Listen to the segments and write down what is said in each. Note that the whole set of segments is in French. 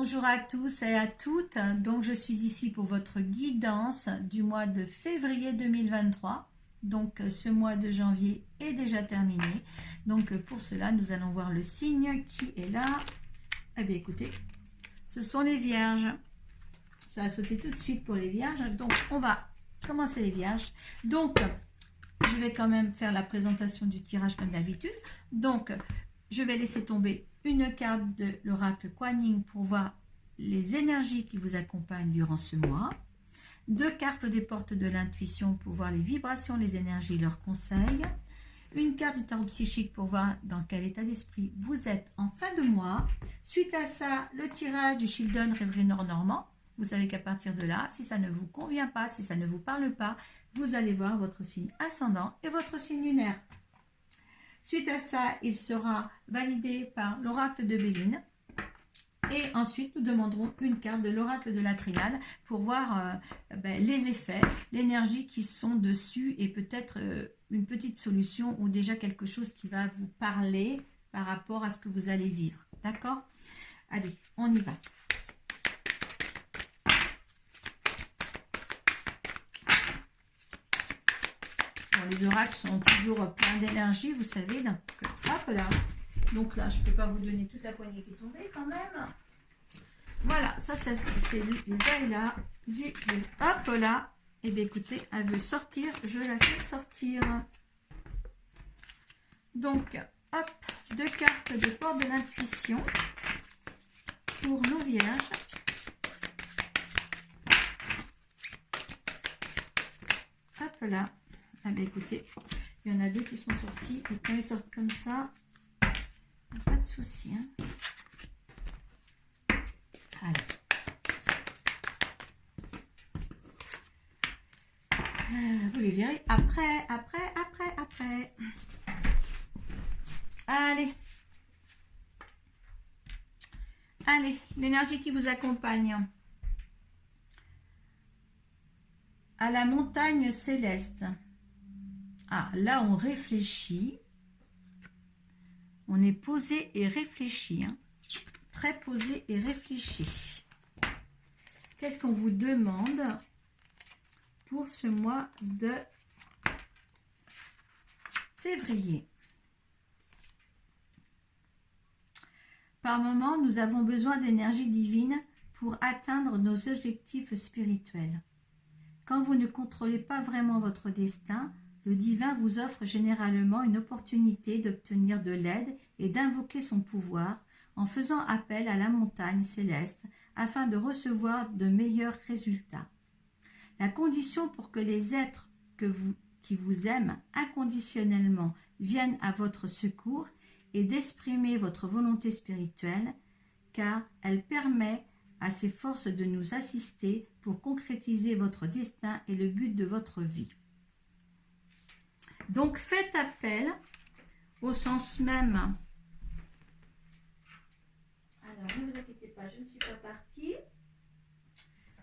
Bonjour à tous et à toutes. Donc, je suis ici pour votre guidance du mois de février 2023. Donc, ce mois de janvier est déjà terminé. Donc, pour cela, nous allons voir le signe qui est là. Eh bien, écoutez, ce sont les vierges. Ça a sauté tout de suite pour les vierges. Donc, on va commencer les vierges. Donc, je vais quand même faire la présentation du tirage comme d'habitude. Donc, je vais laisser tomber une carte de l'oracle Kuan Yin pour voir les énergies qui vous accompagnent durant ce mois. 2 cartes des portes de l'intuition pour voir les vibrations, les énergies, leurs conseils. Une carte du tarot psychique pour voir dans quel état d'esprit vous êtes en fin de mois. Suite à ça, le tirage du Children Rêverie Nord-Normand. Vous savez qu'à partir de là, si ça ne vous convient pas, si ça ne vous parle pas, vous allez voir votre signe ascendant et votre signe lunaire. Suite à ça, il sera validé par l'oracle de Béline. Et ensuite, nous demanderons une carte de l'oracle de la Triade pour voir les effets, l'énergie qui sont dessus et peut-être une petite solution ou déjà quelque chose qui va vous parler par rapport à ce que vous allez vivre. D'accord? Allez, on y va. Les oracles sont toujours pleins d'énergie, vous savez. Donc, hop là. Donc là, je ne peux pas vous donner toute la poignée qui est tombée quand même. Voilà, ça c'est les ailes là. Hop là. Et bien écoutez, elle veut sortir, je la fais sortir. Donc, hop, 2 cartes de porte de l'intuition pour nos vierges. Hop là. Ah ben écoutez, il y en a 2 qui sont sortis et quand ils sortent comme ça, pas de souci. Hein. Allez. Vous les verrez après. Allez, l'énergie qui vous accompagne. À la montagne céleste. Ah, là, on réfléchit. On est posé et réfléchi. Hein. Très posé et réfléchi. Qu'est-ce qu'on vous demande pour ce mois de février? Par moment, nous avons besoin d'énergie divine pour atteindre nos objectifs spirituels. Quand vous ne contrôlez pas vraiment votre destin, le divin vous offre généralement une opportunité d'obtenir de l'aide et d'invoquer son pouvoir en faisant appel à la montagne céleste afin de recevoir de meilleurs résultats. La condition pour que les êtres qui vous aiment inconditionnellement viennent à votre secours est d'exprimer votre volonté spirituelle, car elle permet à ces forces de nous assister pour concrétiser votre destin et le but de votre vie. Donc, faites appel au sens même. Alors, ne vous inquiétez pas, je ne suis pas partie.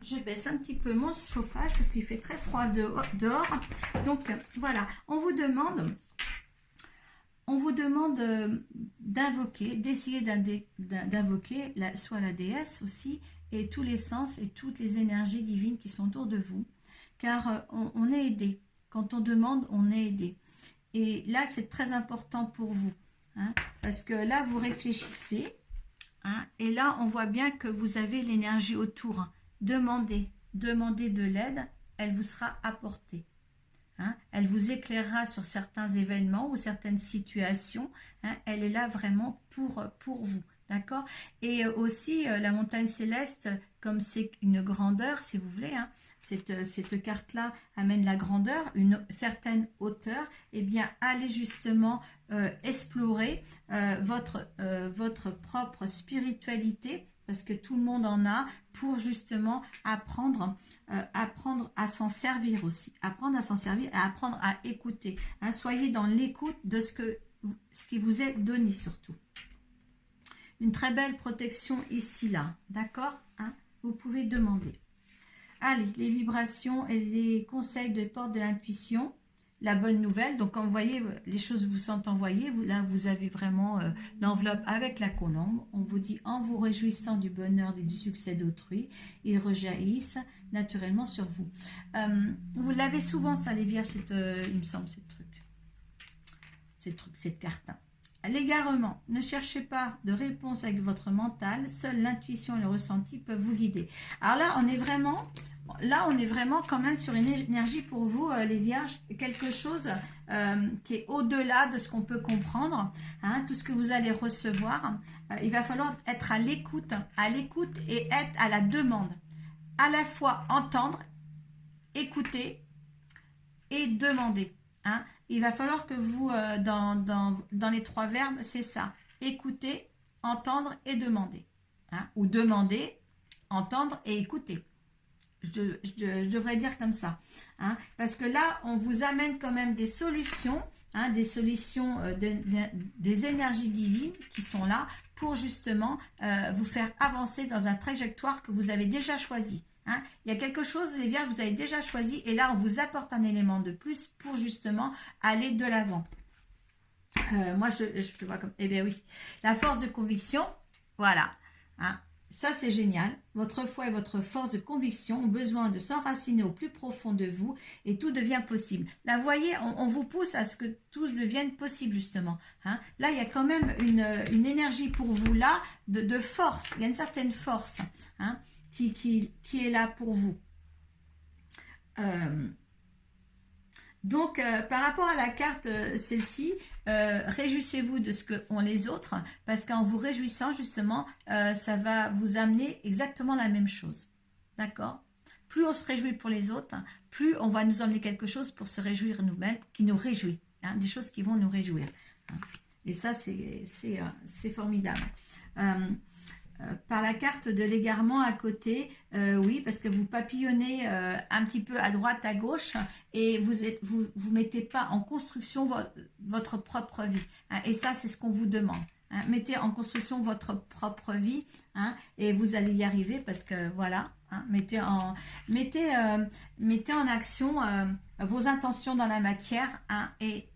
Je baisse un petit peu mon chauffage parce qu'il fait très froid dehors. Donc, voilà, on vous demande d'invoquer, d'essayer d'invoquer soit la déesse aussi et tous les sens et toutes les énergies divines qui sont autour de vous. Car on est aidé. Quand on demande, on est aidé. Et là, c'est très important pour vous. Hein, parce que là, vous réfléchissez. Hein, et là, on voit bien que vous avez l'énergie autour. Demandez de l'aide. Elle vous sera apportée. Hein, elle vous éclairera sur certains événements ou certaines situations. Hein, elle est là vraiment pour vous. D'accord? Et aussi, la montagne céleste, comme c'est une grandeur, si vous voulez, hein, cette carte-là amène la grandeur, une certaine hauteur, et bien, allez justement explorer votre propre spiritualité, parce que tout le monde en a, pour justement apprendre à s'en servir aussi, apprendre à s'en servir et apprendre à écouter. Hein, soyez dans l'écoute de ce qui vous est donné surtout. Une très belle protection ici, là. D'accord? Hein? Vous pouvez demander. Allez, les vibrations et les conseils de porte de l'intuition. la bonne nouvelle. Donc, quand vous voyez, les choses vous sont envoyées. Là, vous avez vraiment l'enveloppe avec la colombe. On vous dit, en vous réjouissant du bonheur et du succès d'autrui, ils rejaillissent naturellement sur vous. Vous l'avez souvent, ça, les vierges, il me semble, cette carte. L'égarement. Ne cherchez pas de réponse avec votre mental. Seule l'intuition et le ressenti peuvent vous guider. Alors là, on est vraiment quand même sur une énergie pour vous, les vierges, quelque chose qui est au-delà de ce qu'on peut comprendre. Hein, tout ce que vous allez recevoir, il va falloir être à l'écoute et être à la demande. À la fois entendre, écouter et demander. Hein. Il va falloir que vous, dans les 3 verbes, c'est ça. Écouter, entendre et demander. Hein. Ou demander, entendre et écouter. Je devrais dire comme ça. Hein. Parce que là, on vous amène quand même des solutions, hein, des solutions, des énergies divines qui sont là pour justement vous faire avancer dans un trajectoire que vous avez déjà choisi. Hein. Il y a quelque chose, les vierges, vous avez déjà choisi et là, on vous apporte un élément de plus pour justement aller de l'avant. Moi, je le vois comme... Eh bien oui, la force de conviction, voilà. Hein. Ça, c'est génial. Votre foi et votre force de conviction ont besoin de s'enraciner au plus profond de vous et tout devient possible. Là, vous voyez, on vous pousse à ce que tout devienne possible, justement. Hein. Là, il y a quand même une énergie pour vous, là, de force. Il y a une certaine force, hein, qui est là pour vous. Donc, par rapport à la carte, celle-ci, réjouissez-vous de ce qu'ont les autres, parce qu'en vous réjouissant, justement, ça va vous amener exactement la même chose. D'accord? Plus on se réjouit pour les autres, plus on va nous emmener quelque chose pour se réjouir nous-mêmes, qui nous réjouit. Hein, des choses qui vont nous réjouir. Hein. Et ça, c'est formidable. Par la carte de l'égarement à côté, oui, parce que vous papillonnez un petit peu à droite, à gauche, et vous mettez pas en construction votre propre vie. Hein, et ça, c'est ce qu'on vous demande. Hein, mettez en construction votre propre vie, hein, et vous allez y arriver parce que voilà, hein, mettez en action vos intentions dans la matière, hein, et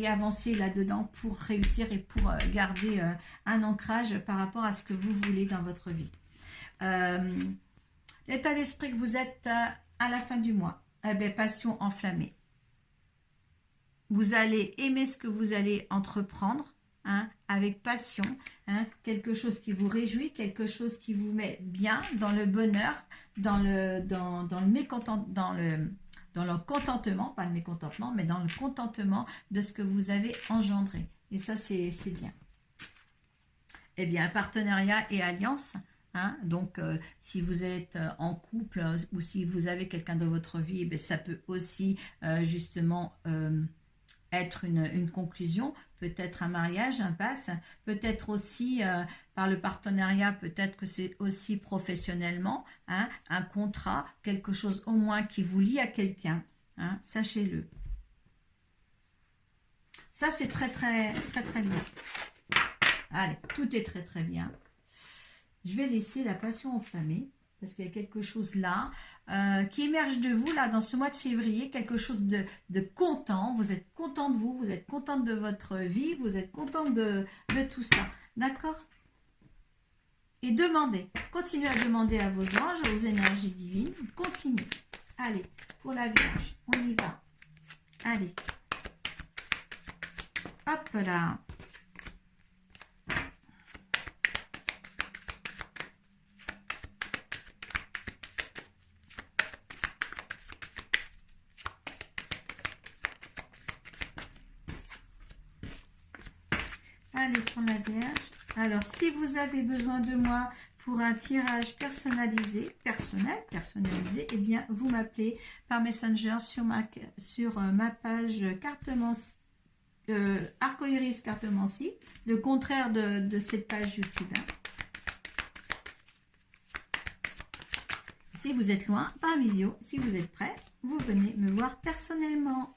avancez là-dedans pour réussir et pour garder un ancrage par rapport à ce que vous voulez dans votre vie. L'état d'esprit que vous êtes à la fin du mois, passion enflammée. Vous allez aimer ce que vous allez entreprendre. Hein, avec passion, hein, quelque chose qui vous réjouit, quelque chose qui vous met bien dans le bonheur, dans le contentement, pas le mécontentement, mais dans le contentement de ce que vous avez engendré. Et ça, c'est bien. Eh bien, partenariat et alliance. Hein, donc, si vous êtes en couple ou si vous avez quelqu'un dans votre vie, eh ça peut aussi justement être une conclusion, peut-être un mariage, un passe, peut-être aussi par le partenariat, peut-être que c'est aussi professionnellement, hein, un contrat, quelque chose au moins qui vous lie à quelqu'un, hein, sachez-le. Ça, c'est très, très, très, très bien. Allez, tout est très, très bien. Je vais laisser la passion enflammée. Parce qu'il y a quelque chose là qui émerge de vous là dans ce mois de février, quelque chose de content. Vous êtes content de vous êtes content de votre vie, vous êtes content de tout ça. D'accord? Et demandez, continuez à demander à vos anges, aux énergies divines. Continuez. Allez, pour la Vierge, on y va. Allez. Hop là. Allez, pour la Vierge. Alors, si vous avez besoin de moi pour un tirage personnalisé, personnalisé, eh bien, vous m'appelez par Messenger sur ma page Arcoiris Cartomancie, le contraire de cette page YouTube. Hein. Si vous êtes loin, par visio, si vous êtes prêt, vous venez me voir personnellement.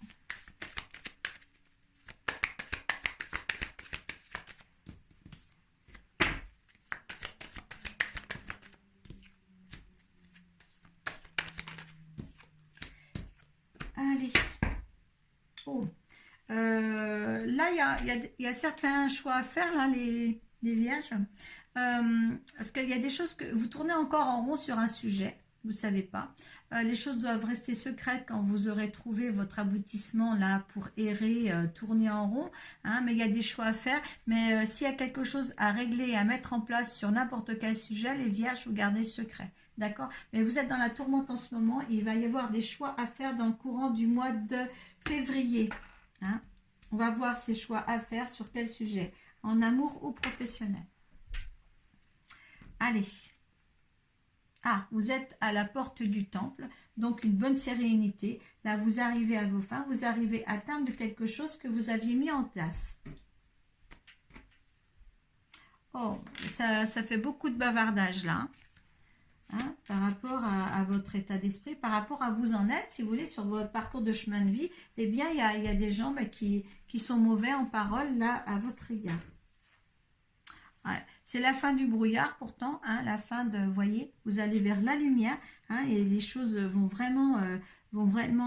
Allez, il y a certains choix à faire, là, les vierges. Parce qu'il y a des choses que vous tournez encore en rond sur un sujet. Vous ne savez pas. Les choses doivent rester secrètes quand vous aurez trouvé votre aboutissement là pour errer, tourner en rond. Hein, mais il y a des choix à faire. Mais s'il y a quelque chose à régler, à mettre en place sur n'importe quel sujet, les vierges, vous gardez le secret. D'accord? Mais vous êtes dans la tourmente en ce moment. Et il va y avoir des choix à faire dans le courant du mois de février. Hein? On va voir ces choix à faire sur quel sujet. En amour ou professionnel. Allez. Ah, vous êtes à la porte du temple, donc une bonne sérénité. Là, vous arrivez à vos fins, vous arrivez à terme de quelque chose que vous aviez mis en place. Oh, ça fait beaucoup de bavardage là, hein, par rapport à votre état d'esprit, par rapport à vous en êtes, si vous voulez, sur votre parcours de chemin de vie. Eh bien, il y a des gens qui sont mauvais en parole là à votre égard. Ouais. C'est la fin du brouillard pourtant, hein, la fin de, vous voyez, vous allez vers la lumière, hein, et les choses vont vraiment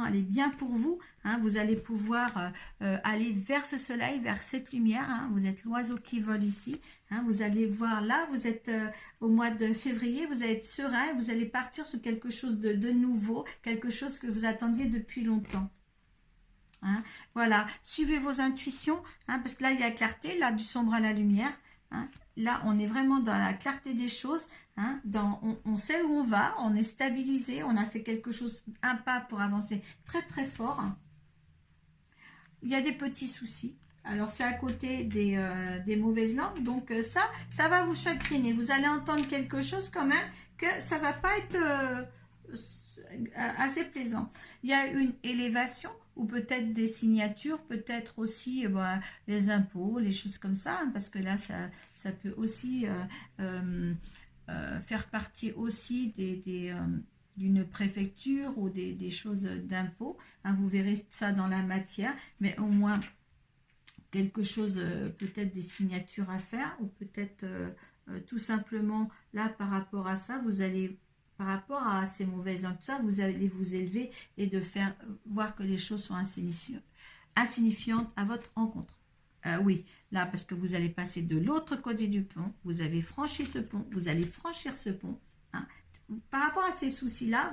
aller bien pour vous, hein, vous allez pouvoir aller vers ce soleil, vers cette lumière, hein, vous êtes l'oiseau qui vole ici, hein, vous allez voir là, vous êtes au mois de février, vous allez être serein, vous allez partir sur quelque chose de nouveau, quelque chose que vous attendiez depuis longtemps. Hein, voilà, suivez vos intuitions, hein, parce que là il y a clarté, là du sombre à la lumière. Hein. Là, on est vraiment dans la clarté des choses. Hein. On sait où on va, on est stabilisé, on a fait quelque chose, un pas pour avancer très très fort. Il y a des petits soucis. Alors, c'est à côté des mauvaises langues. Donc, ça va vous chagriner. Vous allez entendre quelque chose quand même que ça va pas être assez plaisant. Il y a une élévation ou peut-être des signatures, peut-être aussi les impôts, les choses comme ça, hein, parce que là, ça peut aussi faire partie aussi d'une préfecture ou des choses d'impôts. Hein, vous verrez ça dans la matière, mais au moins quelque chose, peut-être des signatures à faire, ou peut-être tout simplement, là, par rapport à ça, vous allez... Par rapport à ces mauvaises langues, ça, vous allez vous élever et de faire voir que les choses sont insignifiantes à votre rencontre. Oui, là, parce que vous allez passer de l'autre côté du pont, vous avez franchi ce pont, vous allez franchir ce pont. Hein. Par rapport à ces soucis-là,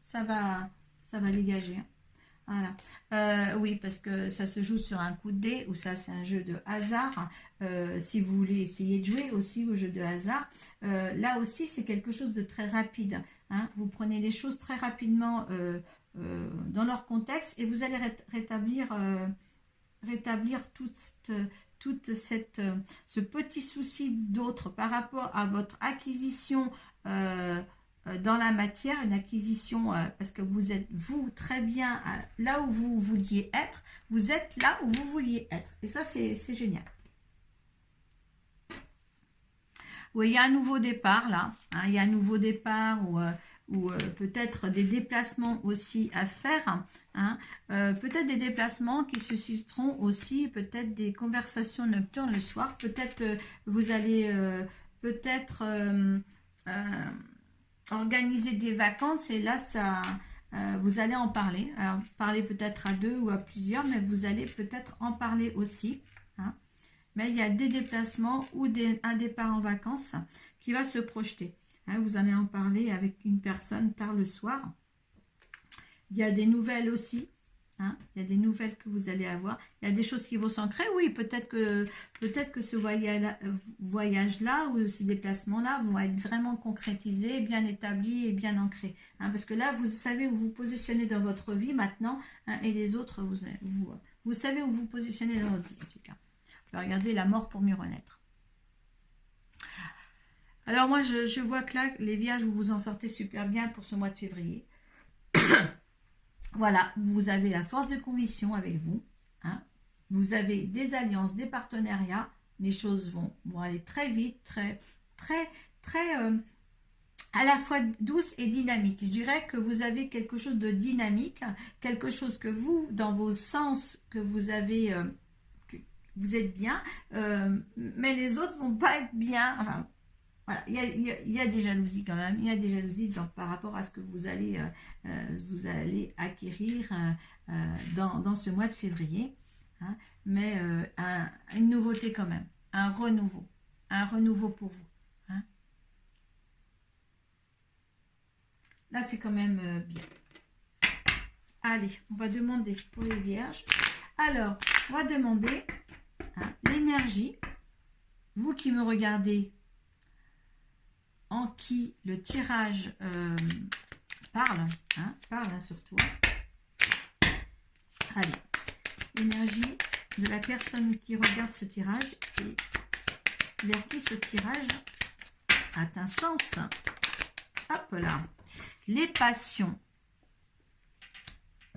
ça va dégager. Hein. Voilà. Oui, parce que ça se joue sur un coup de dé, ou ça c'est un jeu de hasard. Si vous voulez essayer de jouer aussi au jeu de hasard, là aussi c'est quelque chose de très rapide. Hein. Vous prenez les choses très rapidement dans leur contexte et vous allez rétablir ce petit souci d'autre par rapport à votre acquisition dans la matière, une acquisition parce que vous êtes vous très bien là où vous vouliez être, vous êtes là où vous vouliez être et ça c'est génial. Oui, il y a un nouveau départ là, hein, il y a un nouveau départ ou peut-être des déplacements aussi à faire, hein, peut-être des déplacements qui susciteront aussi peut-être des conversations nocturnes le soir, peut-être vous allez peut-être organiser des vacances et là vous allez en parler. Alors, parler peut-être à deux ou à plusieurs, mais vous allez peut-être en parler aussi. Hein. Mais il y a des déplacements ou un départ en vacances qui va se projeter. Hein, vous allez en parler avec une personne tard le soir. Il y a des nouvelles aussi. Hein, il y a des nouvelles que vous allez avoir. Il y a des choses qui vont s'ancrer. Oui, peut-être que ce voyage-là ou ces déplacements-là vont être vraiment concrétisés, bien établis et bien ancrés. Hein, parce que là, vous savez où vous positionnez dans votre vie maintenant, hein, et les autres, vous savez où vous positionnez dans votre vie, en tout cas. Regardez la mort pour mieux renaître. Alors moi, je vois que là, les vierges, vous vous en sortez super bien pour ce mois de février. Voilà, vous avez la force de conviction avec vous. Hein. Vous avez des alliances, des partenariats. Les choses vont aller très vite, très à la fois douce et dynamique. Je dirais que vous avez quelque chose de dynamique, quelque chose que vous, dans vos sens, que vous avez, vous êtes bien, mais les autres vont pas être bien. Enfin, voilà, il y a des jalousies quand même, il y a des jalousies par rapport à ce que vous allez acquérir dans ce mois de février. Hein. mais une nouveauté quand même, un renouveau pour vous. Hein. Là, c'est quand même bien. Allez, on va demander pour les vierges. Alors, on va demander l'énergie. Vous qui me regardez, en qui le tirage parle surtout. Allez, l'énergie de la personne qui regarde ce tirage et vers qui ce tirage a un sens. Hop là, les passions.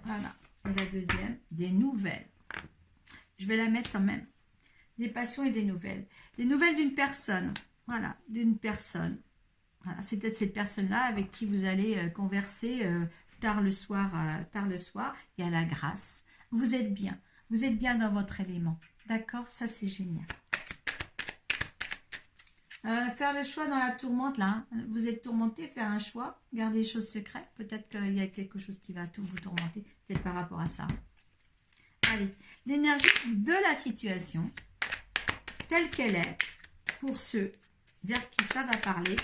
Voilà, et la deuxième, des nouvelles. Je vais la mettre quand même. Des passions et des nouvelles. Des nouvelles d'une personne. Voilà, d'une personne. Voilà, c'est peut-être cette personne-là avec qui vous allez converser tard le soir. Il y a la grâce. Vous êtes bien. Vous êtes bien dans votre élément. D'accord? Ça, c'est génial. Faire le choix dans la tourmente, là. Hein. Vous êtes tourmenté, faire un choix. Garder les choses secrètes. Peut-être qu'il y a quelque chose qui va vous tourmenter. Peut-être par rapport à ça. Allez, l'énergie de la situation, telle qu'elle est, pour ceux vers qui ça va parler,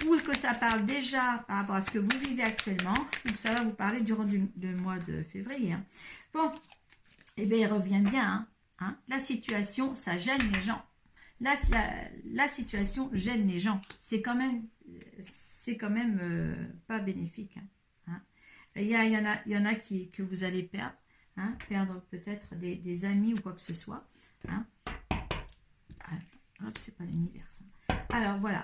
ou que ça parle déjà par rapport à ce que vous vivez actuellement, ou que ça va vous parler durant le mois de février. Hein. Bon, eh bien, il revient bien. Hein. La situation, ça gêne les gens. La situation gêne les gens. C'est quand même pas bénéfique. Hein. Il y en a que vous allez perdre. Hein, perdre peut-être des amis ou quoi que ce soit. Hein. Hop, c'est pas l'univers. Alors voilà,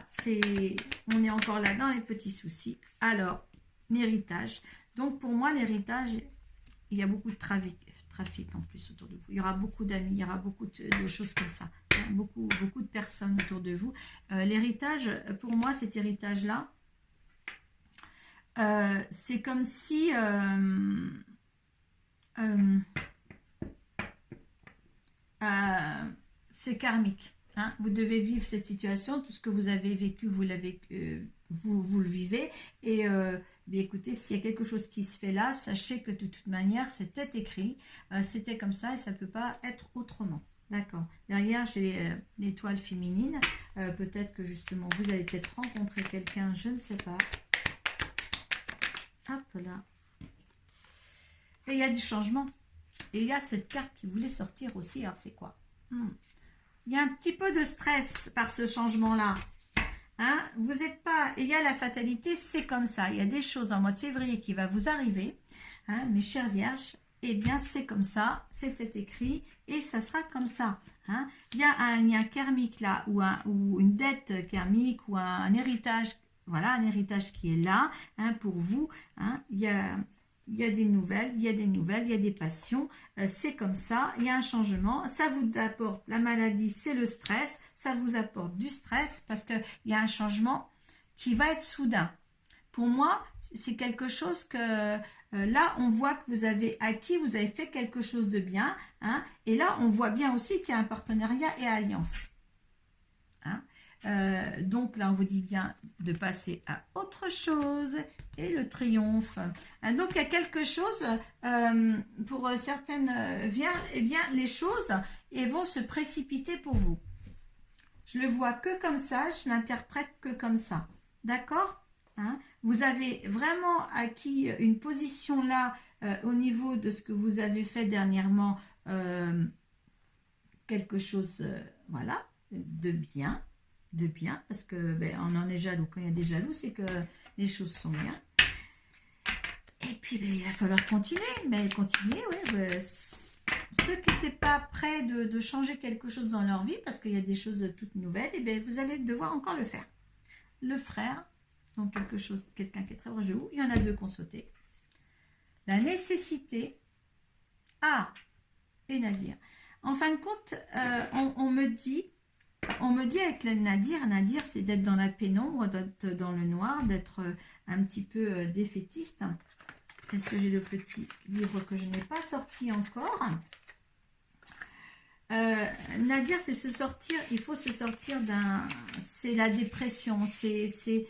on est encore là dans les petits soucis. Alors, l'héritage. Donc pour moi, l'héritage, il y a beaucoup de trafic en plus autour de vous. Il y aura beaucoup d'amis, il y aura beaucoup de choses comme ça. Hein, beaucoup de personnes autour de vous. L'héritage, pour moi, cet héritage-là, c'est comme si... c'est karmique. Hein. Vous devez vivre cette situation. Tout ce que vous avez vécu, vous le vivez. Et bien écoutez, s'il y a quelque chose qui se fait là, sachez que de toute manière, c'était écrit. C'était comme ça et ça ne peut pas être autrement. D'accord. Derrière, j'ai l'étoile féminine. Peut-être que justement, vous allez peut-être rencontrer quelqu'un, je ne sais pas. Hop là. Et il y a du changement. Et il y a cette carte qui voulait sortir aussi. Alors, c'est quoi? Il y a un petit peu de stress par ce changement-là. Hein? Vous n'êtes pas... Il y a la fatalité, c'est comme ça. Il y a des choses en mois de février qui va vous arriver. Hein, mes chères vierges, eh bien, c'est comme ça. C'était écrit et ça sera comme ça. Hein? Il y a un lien karmique là, ou une dette karmique, ou un héritage. Voilà, un héritage qui est là, hein, pour vous. Hein? Il y a des nouvelles, il y a des passions, c'est comme ça, il y a un changement, ça vous apporte, la maladie c'est le stress, ça vous apporte du stress parce qu'il y a un changement qui va être soudain. Pour moi, c'est quelque chose que, là on voit que vous avez acquis, vous avez fait quelque chose de bien, hein, et là on voit bien aussi qu'il y a un partenariat et alliance. Hein. Donc là on vous dit bien de passer à autre chose et le triomphe. Donc il y a quelque chose pour certaines vierges, eh bien les choses vont se précipiter pour vous. Je le vois que comme ça, je l'interprète que comme ça. D'accord? Hein? Vous avez vraiment acquis une position là au niveau de ce que vous avez fait dernièrement, quelque chose, voilà, de bien, parce que on en est jaloux. Quand il y a des jaloux, c'est que les choses sont bien. Et puis il va falloir continuer, mais continuer, ouais. Ceux qui n'étaient pas prêts de changer quelque chose dans leur vie, parce qu'il y a des choses toutes nouvelles, et bien vous allez devoir encore le faire. Le frère, donc quelqu'un qui est très proche de vous, il y en a deux qui ont sauté. La nécessité, et Nadir. En fin de compte, on me dit avec Nadir, c'est d'être dans la pénombre, d'être dans le noir, d'être un petit peu défaitiste. Est-ce que j'ai le petit livre que je n'ai pas sorti encore? Nadir, c'est se sortir, il faut se sortir c'est la dépression, c'est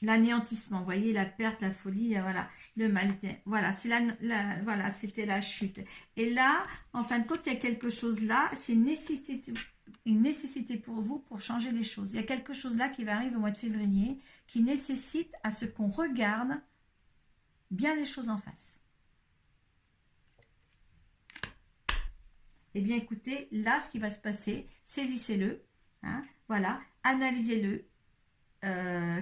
l'anéantissement, vous voyez, la perte, la folie, voilà, le mal, voilà, c'est voilà, c'était la chute. Et là, en fin de compte, il y a quelque chose là, c'est une nécessité pour vous pour changer les choses. Il y a quelque chose là qui va arriver au mois de février qui nécessite à ce qu'on regarde bien les choses en face. Eh bien, écoutez, là, ce qui va se passer, saisissez-le, hein, voilà, analysez-le.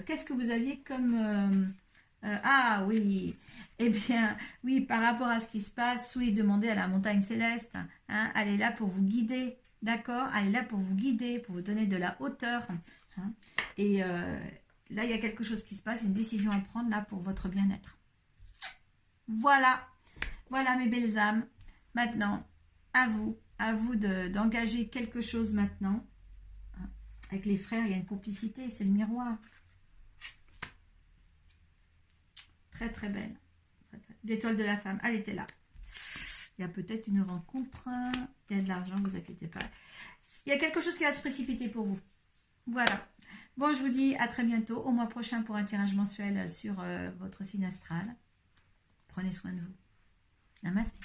Qu'est-ce que vous aviez comme... ah oui, eh bien, oui, par rapport à ce qui se passe, oui, demandez à la montagne céleste, hein, elle est là pour vous guider, d'accord? Elle est là pour vous guider, pour vous donner de la hauteur. Hein, et là, il y a quelque chose qui se passe, une décision à prendre là pour votre bien-être. Voilà, voilà mes belles âmes. Maintenant, à vous d'engager quelque chose maintenant. Avec les frères, il y a une complicité, c'est le miroir. Très très belle. L'étoile de la femme, elle était là. Il y a peut-être une rencontre, il y a de l'argent, ne vous inquiétez pas. Il y a quelque chose qui va se précipiter pour vous. Voilà. Bon, je vous dis à très bientôt, au mois prochain pour un tirage mensuel sur votre signe astral. Prenez soin de vous. Namasté.